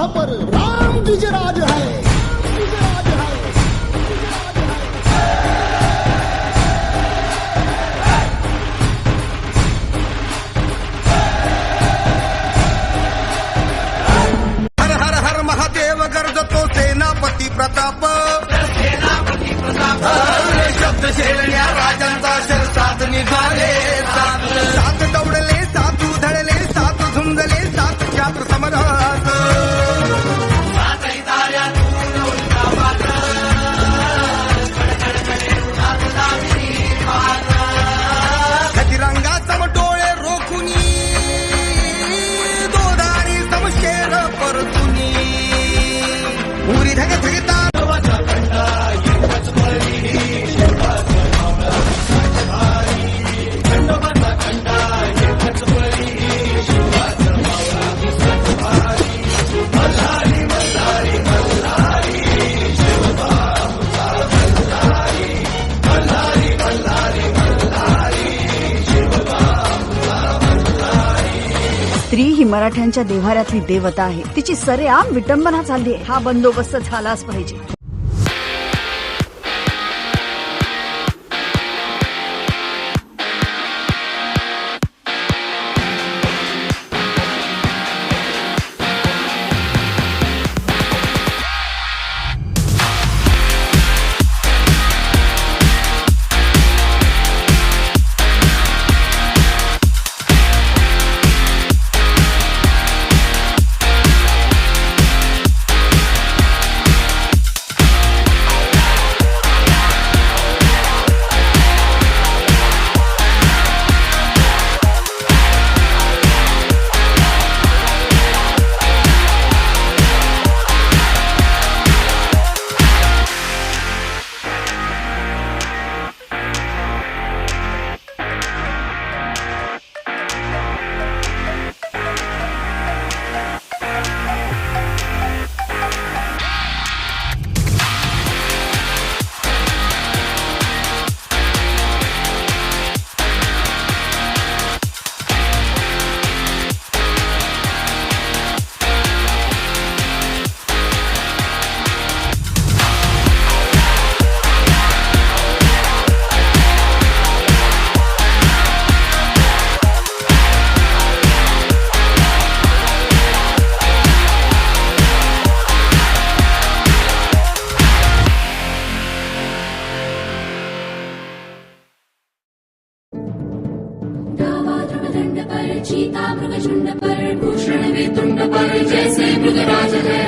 यहाँ पर राम द्विजराज है, द्विजराज है, द्विजराज है। हर हर हर महादेव गर्जतो सेनापती प्रताप, शब्द शेरण्या राजांचा शरसात निघाले, सात दौडले, सात उधळले, सात झुंजले, सात क्षात्र समरात, खतिरंगा समटोळे रोखुनी, दोधारी समशेर परतुनी, उरी धग धगता स्त्री ही मराठ्यांच्या देव्हाऱ्यातली देवता आहे. तिची सरेआम विटंबना चालली आहे. हा बंदोबस्त झालाच पाहिजे. चीता मृगशुंड पर, भूषण वेतुंड पर, जैसे मृगराज है।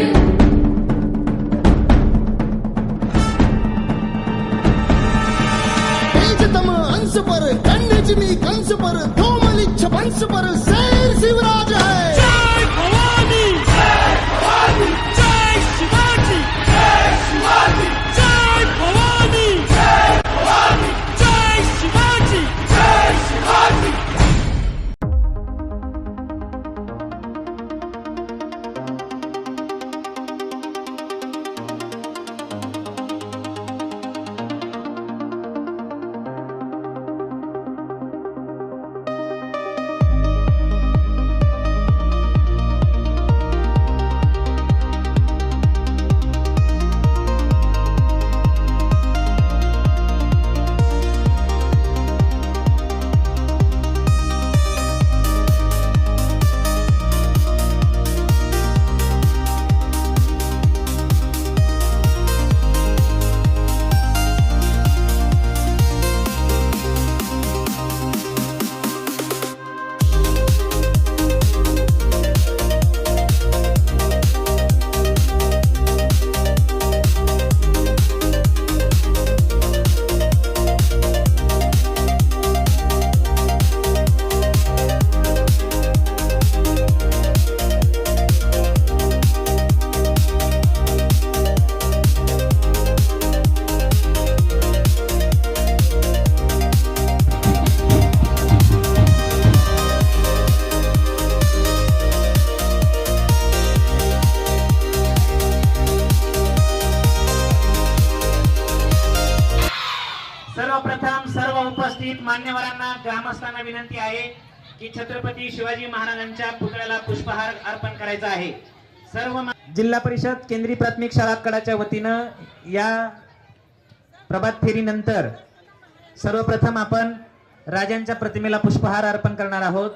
तेजतम अंश पर, खंडजमी कंस पर, धूमलिच्छ वंश पर शेर शिवराज है। जय भवानी, जय भवानी, जय शिवाजी, जय शिवाजी, जय भवानी, जय भवानी, जय शिवाजी, जय शिवाजी। उपस्थित मान्यवरांना ग्रामस्थांना विनंती आहे की छत्रपती शिवाजी महाराजांच्या पुतळ्याला पुष्पहार अर्पण करायचा आहे। सर्व जिल्हा परिषद केंद्रीय प्राथमिक शाळा कडाच्या वतीनं या प्रभात फेरीनंतर सर्वप्रथम आपण राजांच्या प्रतिमेला पुष्पहार अर्पण करणार आहोत.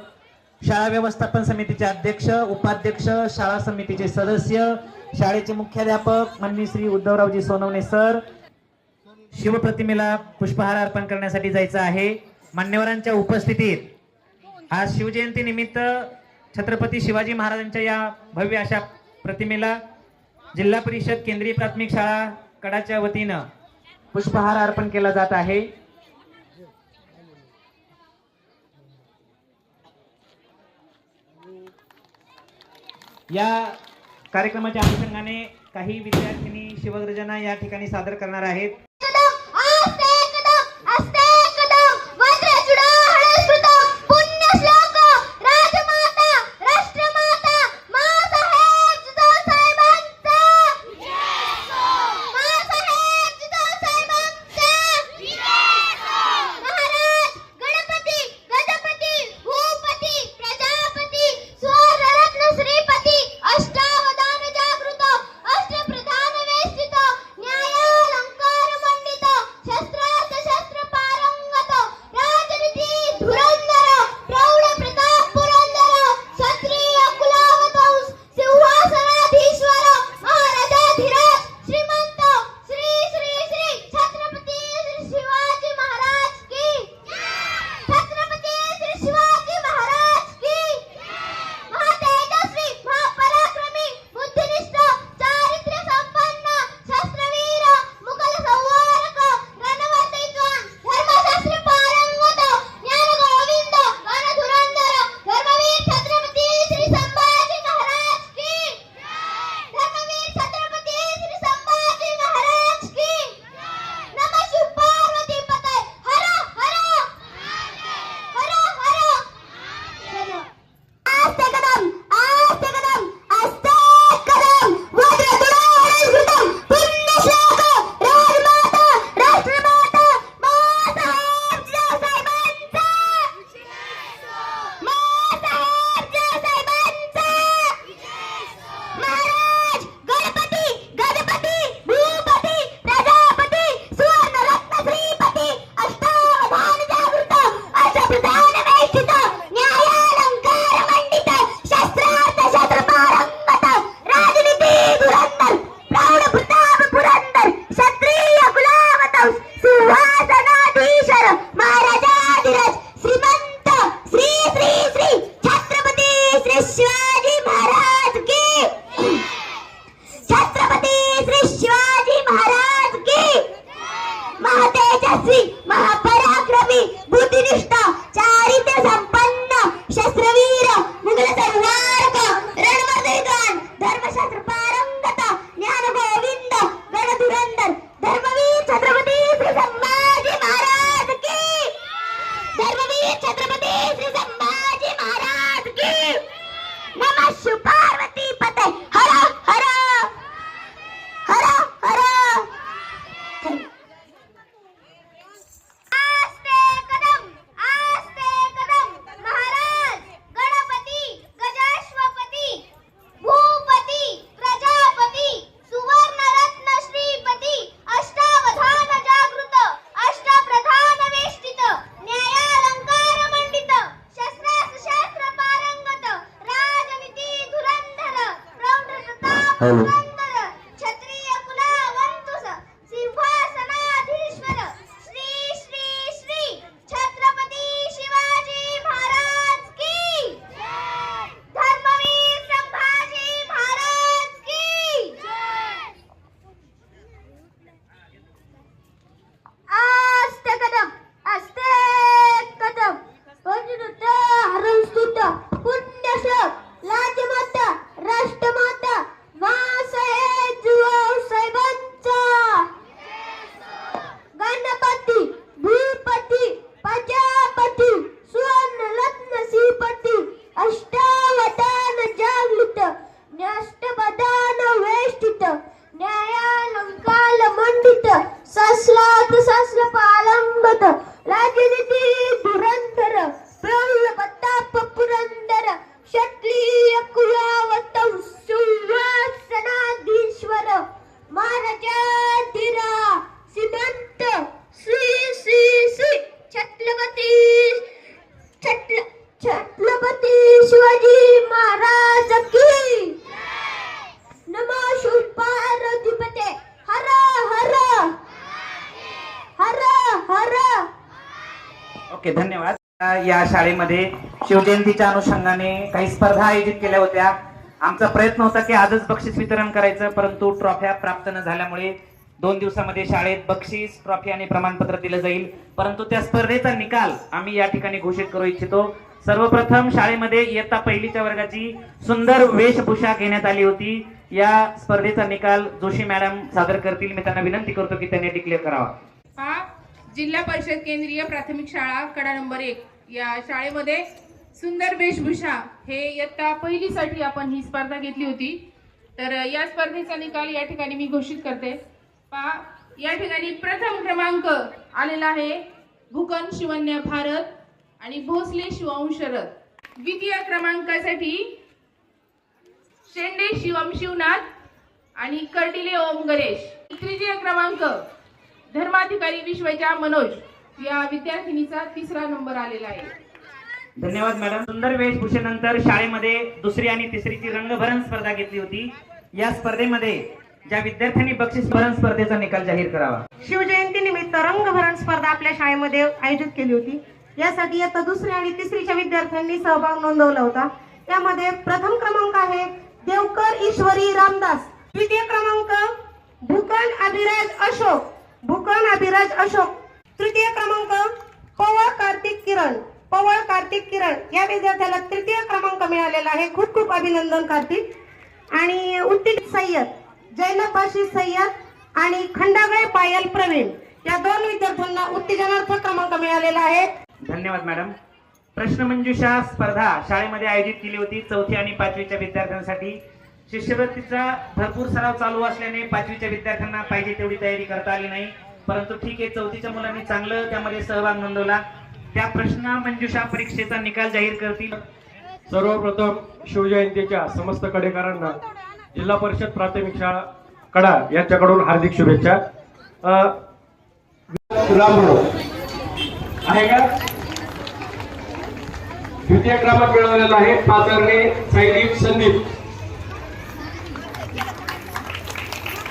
शाळा व्यवस्थापन समितीचे अध्यक्ष, उपाध्यक्ष, शाळा समितीचे सदस्य, शाळेचे मुख्याध्यापक माननीय श्री उद्धवरावजी सोनवणे सर शिवप्रतिमेला पुष्पहार अर्पण करण्यासाठी जायचं आहे. मान्यवरांच्या उपस्थितीत आज शिवजयंती निमित्त छत्रपती शिवाजी महाराजांच्या या भव्य अशा प्रतिमेला जिल्हा परिषद केंद्रीय प्राथमिक शाळा कडाच्या वतीनं पुष्पहार अर्पण केला जात आहे. या कार्यक्रमाच्या अनुषंगाने काही विद्यार्थिनी शिवगर्जना या ठिकाणी सादर करणार आहेत. क्षत्रिय कुलावंतुस सिंहासनाधीश्वर श्री श्री श्री छत्रपती शिवाजी महाराज की धर्मवीर संभाजी महाराज की आस्ते कदम वज्रत हरंस्तुत पुण्यश्लोक राजमाता राष्ट्रमाता वासय ओके, धन्यवाद. या शाळेमध्ये शिवजयंतीच्या अनुषंगाने काही स्पर्धा आयोजित केल्या होत्या. आमचा प्रयत्न होता की आजच बक्षीस वितरण करायचं, परंतु ट्रॉफ्या प्राप्त न झाल्यामुळे 2 दिवसामध्ये शाळेत बक्षीस, ट्रॉफी आणि प्रमाणपत्र दिलं जाईल. परंतु त्या स्पर्धेचा निकाल आम्ही या ठिकाणी घोषित करू इच्छितो. सर्वप्रथम शाळेमध्ये इयत्ता पहिलीच्या वर्गाची सुंदर वेशभूषा घेण्यात आली होती. या स्पर्धेचा निकाल जोशी मॅडम सादर करतील. मी त्यांना विनंती करतो की त्यांनी डिक्लेअर करावा. हा जिल्हा परिषद केंद्रीय प्राथमिक शाळा कडा नंबर 1 या शाळेमध्ये सुंदर वेशभूषा हे इयत्ता पहिलीसाठी आपण ही स्पर्धा घेतली होती. तर या स्पर्धेचा निकाल या ठिकाणी मी घोषित करते. पहा, या ठिकाणी प्रथम क्रमांक आलेला आहे भूकन शिवन्या भारत आणि भोसले शिवांश शरद. द्वितीय क्रमांकासाठी शेंडे शिवम शिवनाथ आणि कर्डिले ओम गणेश. तृतीय क्रमांक धर्माधिकारी विश्वजा मनोज या विद्यार्थिनीचा 3रा नंबर आलेला आहे. धन्यवाद मॅडम. सुंदर वेशभूषेनंतर शाळेमध्ये 2री आणि 3रीची रंगभरण स्पर्धा घेतली होती. या स्पर्धेमध्ये ज्या विद्यार्थ्यांनी बक्षीस भरण स्पर्धेचा निकाल जाहीर करावा. शिवजयंती निमित्त रंगभरण स्पर्धा आपल्या शाळेमध्ये आयोजित केली होती. यासाठी इयत्ता 2री आणि 3रीच्या विद्यार्थ्यांनी सहभाग नोंदवला होता. त्यामध्ये प्रथम क्रमांक आहे देवकर ईश्वरी रामदास. द्वितीय क्रमांक भूकन अभिराज अशोक. तृतीय क्रमांक पवळ कार्तिक किरण या विद्यार्थ्याला 3य क्रमांक मिळालेला आहे. खूप खूप अभिनंदन कार्तिक. आणि उत्तेजित सय्यद जैनबाशी सय्यद आणि खंडागळे पायल प्रवीण या 2 विद्यार्थ्यांना उत्तेजनार्थ क्रमांक मिळालेला आहे. धन्यवाद मॅडम. प्रश्नमंजुषा स्पर्धा शाळेमध्ये आयोजित केली होती 4थी आणि 5वीच्या विद्यार्थ्यांसाठी. शिष्यवृत्तीचा भरपूर सराव चालू असल्याने 5वीच्या विद्यार्थ्यांना पाहिजे तेवढी तयारी करता आली नाही. परंतु ठीक आहे, 4थीच्या मुलांनी चांगलं त्यामध्ये सहभाग नोंदवला. त्या प्रश्नमंजुषा परीक्षेचा निकाल जाहीर करतील. सर्वप्रथम शिवजयंतीच्या समस्त कडेकरांना जिल्हा परिषद प्राथमिक शाळा कडा यांच्याकडून हार्दिक शुभेच्छा. आहे का? द्वितीय क्रमांक मिळवलेला आहे पाचरणे साईदीप संदीप.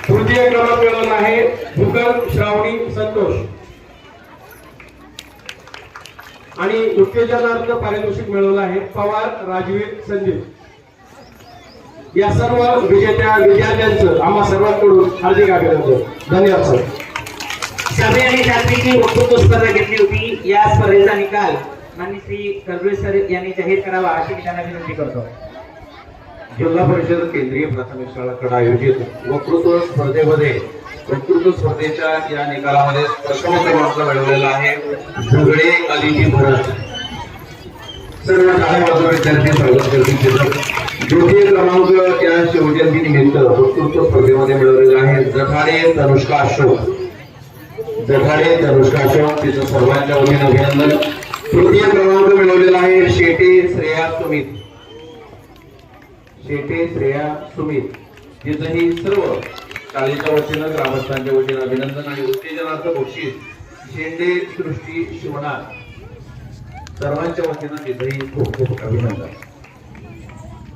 तृतीय क्रमांक मिळवला आहे भूकन श्रावणी संतोष. आणि उत्तेजनार्थ पारितोषिक मिळवलं आहे पवार राजवीर संदीप. या सर्व विजेत्या विद्यार्थ्यांचं आम्हा सर्वांकडून हार्दिक अभिनंदन. धन्यवाद सर. 6वी आणि 7वीची वक्तृत्व स्पर्धा घेतली होती. या स्पर्धेचा निकाल माननीय श्री कर्वे सर यांनी जाहीर करावा अशी मी त्यांना विनंती करतो. जिल्हा परिषद केंद्रीय प्राथमिक शाळाकडे आयोजित वक्तृत्व स्पर्धेमध्ये वक्तृत्व स्पर्धेच्या या निकालामध्ये प्रथम क्रमांक मिळवलेला आहे झगडे अलीजी भरत. सर्व शाळेमधील विद्यार्थी स्वागत करतील. द्वितीय क्रमांक या शिवजयंती निमित्त वक्तृत्व स्पर्धेमध्ये मिळवलेला आहे जठाडे तनुष्का अशोक. तिचं सर्वांच्या वतीने अभिनंदन. तृतीय क्रमांक मिळवलेला आहे शेटे श्रेया सुमित. तिचंही सर्व शाळेच्या वतीनं ग्रामस्थांच्या वतीनं अभिनंदन आणि उत्तेजनार्थ बक्षीस शेंडे सृष्टी शिवनाथ. सर्वांच्या वतीनं तिचंही खूप खूप अभिनंदन.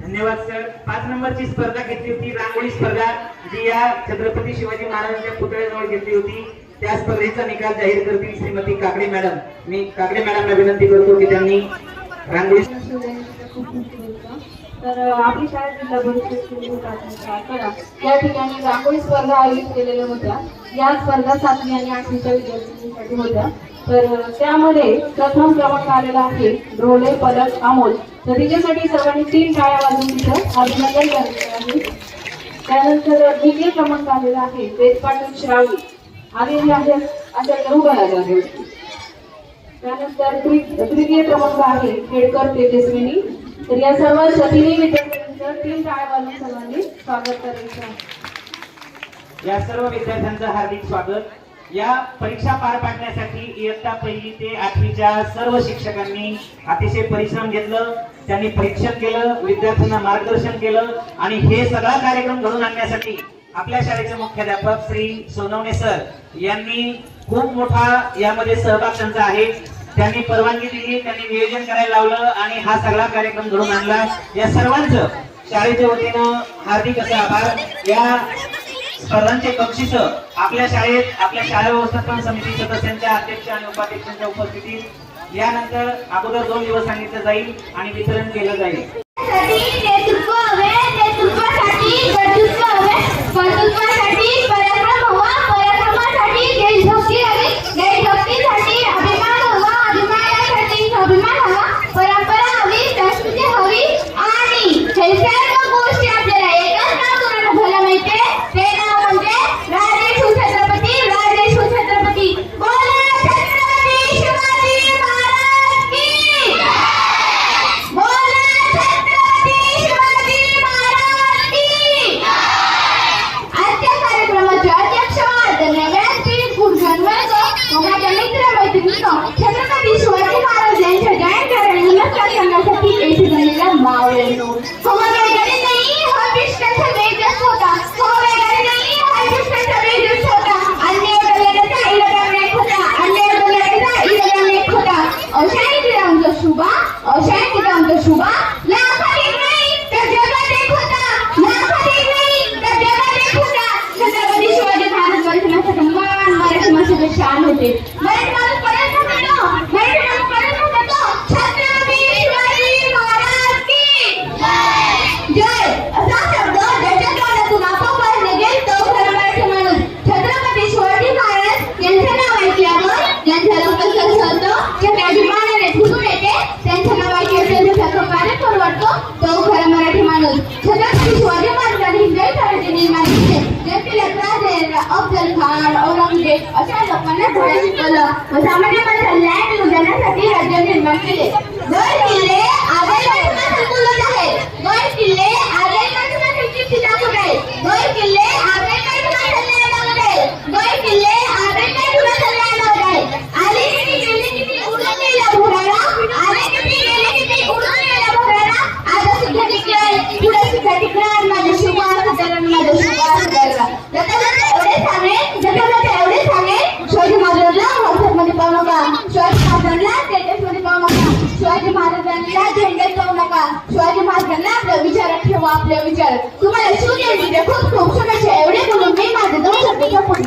धन्यवाद सर. 5 नंबरची स्पर्धा घेतली होती रांगोळी स्पर्धा, जी या छत्रपती शिवाजी महाराजांच्या पुतळ्याजवळ घेतली होती. त्या स्पर्धेचा निकाल जाहीर करतील श्रीमती काकडे मॅडम. मी काकडे मॅडमला विनंती करतो की त्यांनी रांगोळी. तर आपली शाळा जिल्हा परिषद या ठिकाणी रांगोळी स्पर्धा आयोजित केलेल्या होत्या. या स्पर्धा 7वी आणि 8वीच्या विद्यार्थ्यांसाठी होत्या. तर त्यामध्ये प्रथम क्रमांक आलेला आहे ढोले पलक अमोल. तर तिच्यासाठी सर्वांनी 3 टाळ्या वाजवून तिचं अभिनंदन करायचं आहे. त्यानंतर द्वितीय क्रमांक आलेला आहे वेदपाटील श्रावणी आलेली आहे अशा उभा जागेवर. त्यानंतर तृतीय क्रमांक आहे खेडकर तेजस्विनी. तर या सर्व 3 विद्यार्थ्यांचं 3 टाळ्या वाजवून सर्वांनी स्वागत करायचं आहे. या सर्व विद्यार्थ्यांचं हार्दिक स्वागत. या परीक्षा पार पाडण्यासाठी इयत्ता 1ली ते 8वीच्या सर्व शिक्षकांनी अतिशय परिश्रम घेतलं. त्यांनी परीक्षण केलं, विद्यार्थ्यांना मार्गदर्शन केलं आणि हे सगळा कार्यक्रम घडून आणण्यासाठी आपल्या शाळेचे मुख्याध्यापक श्री सोनवणे सर यांनी खूप मोठा यामध्ये सहभाग त्यांचा आहे. त्यांनी परवानगी दिली, त्यांनी नियोजन करायला लावलं आणि हा सगळा कार्यक्रम घडून आणला. या सर्वांचं शाळेच्या वतीनं हार्दिक असे आभार. या स्पर्धांचे बक्षीस आपल्या शाळेत आपल्या शाळा व्यवस्थापन समिती सदस्यांच्या अध्यक्ष आणि उपाध्यक्षांच्या उपस्थितीत यानंतर अगोदर 2 दिवस सांगितलं जाईल आणि वितरण केलं जाईल. नेतृत्व हवे, नेतृत्वासाठी कर्तृत्व हवे, कर्तृत्वासाठी पराक्रम हवा, पराक्रमासाठी देशभक्ती हवी, देशभक्तीसाठी अभिमान हवा, अभिमानासाठी अभिमान हवा, परंपरा हवी, संस्कृती हवी आणि हे सर्व गोष्टी आपल्याला एकाच नाव कोणाला भलं माहितीये, ते नाव म्हणजे राजे शिवछत्रपती, राजे शिवछत्रपती. बोला छत्रपती शिवाजी महाराज की, बोला छत्रपती शिवाजी महाराज की. आजच्या कार्यक्रमाचे अध्यक्ष आदरणीय व्यासपीठ गुरुजन वर्ग व माझ्या मित्र मैत्रिणींनो, छत्रपती शिवाजी महाराज यांच्या जयंतीला नमस्कार करण्यासाठी येथे झालेल्या मावळ्यांनो, हो वेगळे नाही, हा विष्णूचा वेगळाच होता, हो वेगळे नाही, हा विष्णूचा वेगळाच होता, अन्य डोल्याचा इलगाम एक होता, अन्य डोल्याचा इलगाम एक होता. अशांती रामचा शुभा, अशांती रामचा शुभा, लाखात एक नाही तर जगात एक होता, लाखात एक नाही तर जगात एक होता. छत्रपती शिवाजी महाराज मराठी माणसाचा मान, मराठी माणसाचे शान होते. मराठी माणूस पर्यंत होतो, मराठी माणूस पर्यंत होतो. छत्रपती शिवाजी महाराज की जय असा शब्द ज्याच्या तोंडातून आपोआप निघेल तो खरा मराठी माणूस. छत्रपती शिवाजी महाराज यांचं नाव ऐकल्यावर ज्यांचं रक्त सरसळतं, ज्याच्या अभिमानाने फुटून येते, त्यांचं नाव ऐकल्यावर त्यांच्यासारखं कार्य करू वाटतो तो खरा मराठी माणूस. छत्रपती शिवाजी महाराजांनी हिंदवी स्वराज्य निर्माण केले. जयतीला राजे अफजल खान, औरंगजेब अशा लोकांना धडे शिकवलं व सामान्य माणसाला न्याय मिळवून देण्यासाठी राज्य निर्माण केले. गड किल्ले आजही संकुलत आहेत, गड किल्ले आजही कीर्ती दाखवत आहेत, गड किल्ले आजही लागत आहेत, गड किल्ले आजही लागत आहेत. आले किती गेले किती उडून गेला भोराला, आले किती गेले किती उडून गेला भोराला. आता सुद्धा टिकणार, पुढे सुद्धा टिकणार माझे सुभाष धरण, माझे सुभाष धरण. एवढे सांगे शिवाजी महाराजांना व्हॉट्सअपमध्ये पाहू नका, शिवाजी महाराजांना स्टेटसमध्ये पाहू नका, शिवाजी महाराजांना झेंड्यात पाहू नका, शिवाजी महाराजांना आपल्या विचारात ठेवा, आपल्या विचार. तुम्हाला शिवजयंतीच्या खूप खूप शुभेच्छा. एवढे बोलून मी माझे 2 शब्दाच्या पुढे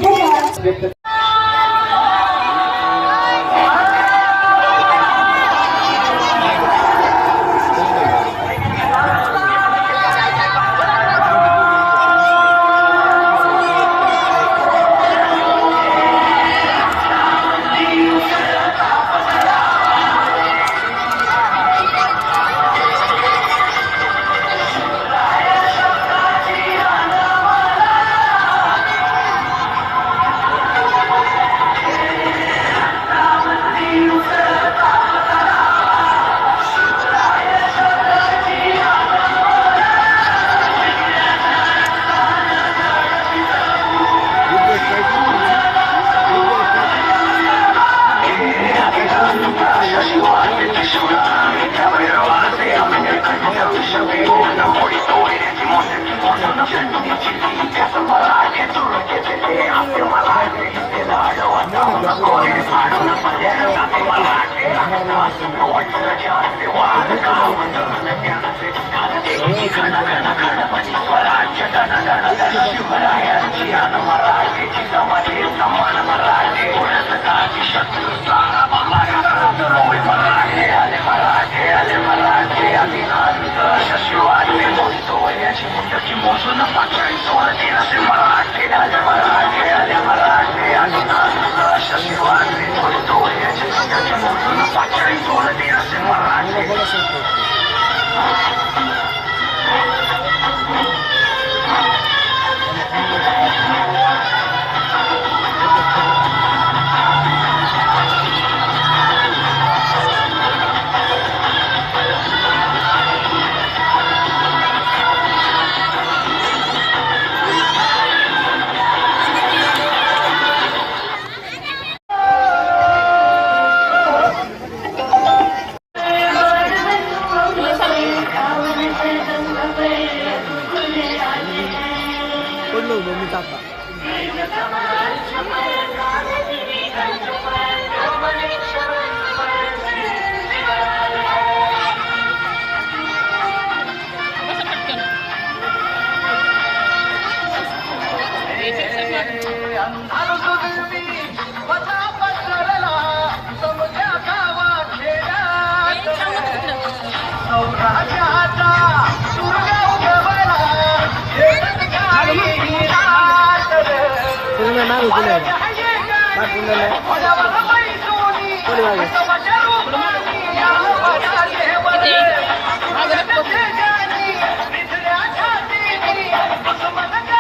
अंधार सुजली, वजा पसरला, समजा गावात Thank you.